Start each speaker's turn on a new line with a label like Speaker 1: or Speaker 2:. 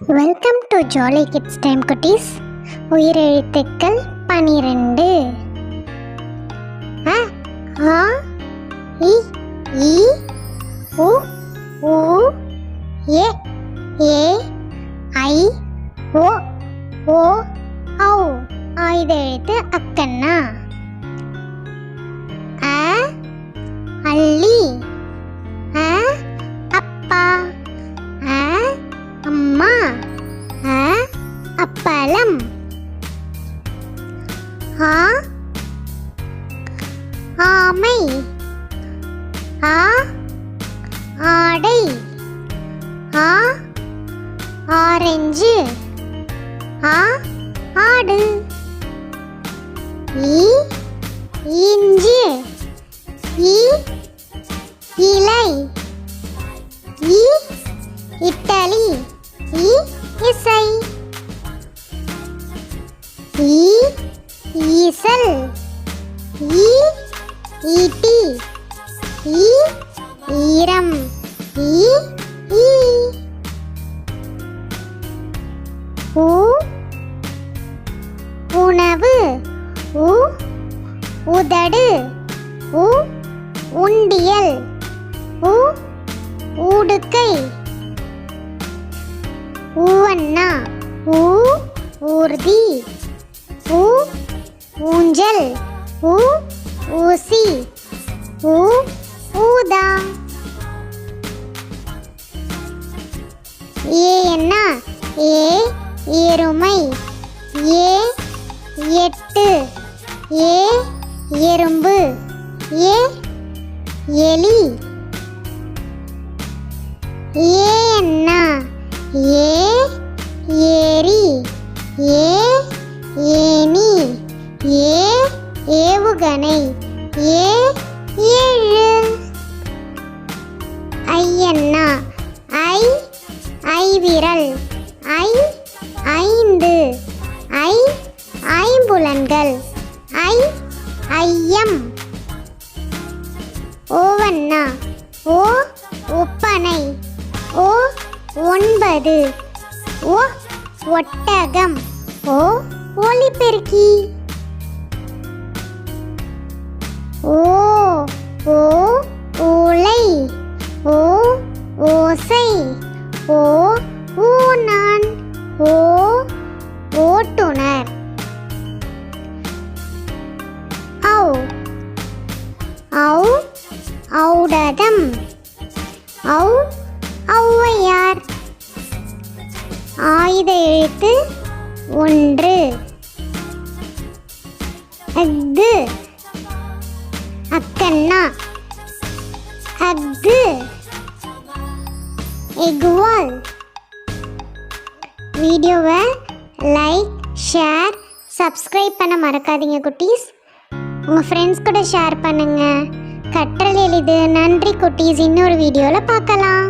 Speaker 1: Welcome to jolly kids time குட்டீஸ். உயிரெழுத்துக்கள் 12. அ ஆ இ ஈ உ ஊ ஏ ஏ ஐ ஓ ஓ ஔ. ஆயுதெழுத்து அக்கண்ணா. அ அள்ளி. அ அப்பா. அ அம்மா. அ அப்பளம். ஆ ஆமை. ஆ ஆடை. ஆ ஆரஞ்சு. ஆ ஆடு. இ இஞ்சி. இ இலை. இ இட்டலி. இ இசை. ஈ ஈசல். ஈ ஈட்டி. ஈ ஈரம். ஈ ஈ. உ உணவு. உ உதடு. உ உண்டியல். உ ஊடுக்கை. ஊவண்ணா. ஊ ஊர்தி. ஊ ஊஞ்சல். ஊ ஊசி. ஊ ஊதா. ஏ என்ன? ஏ எருமை. ஏ எட்டு. ஏ எறும்பு. ஏ எலி. ஏ என்ன? ஏ ஏரி. ஏ ஏனி. ஏ ஏவுகணை. ஏ ஏழு. ஐ என்ன? ஐ ஐவிரல். ஐ ஐந்து. ஐ ஐம்புலன்கள். ஐ ஐயம். ஓவண்ணா. ஓ ஒப்பனை. ஓ 9. ஓ ஒட்டகம். ஓ ஒலிபெருக்கி. ஓ ஓ ஓலை. ஓ ஓசை. ஓ ஊனான். ஓ ஓட்டுனர். ஔ ஔ ஔடதம். ஔ ஔவையார். ஆயுத எழுத்து 1. அஃது அக்கண்ணா. அஃது எக்வால். வீடியோவை லைக், ஷேர், சப்ஸ்கிரைப் பண்ண மறக்காதீங்க குட்டீஸ். உங்கள் ஃப்ரெண்ட்ஸ் கூட ஷேர் பண்ணுங்கள். கற்றல் எளிது. நன்றி குட்டீஸ். இன்னொரு வீடியோவில் பார்க்கலாம்.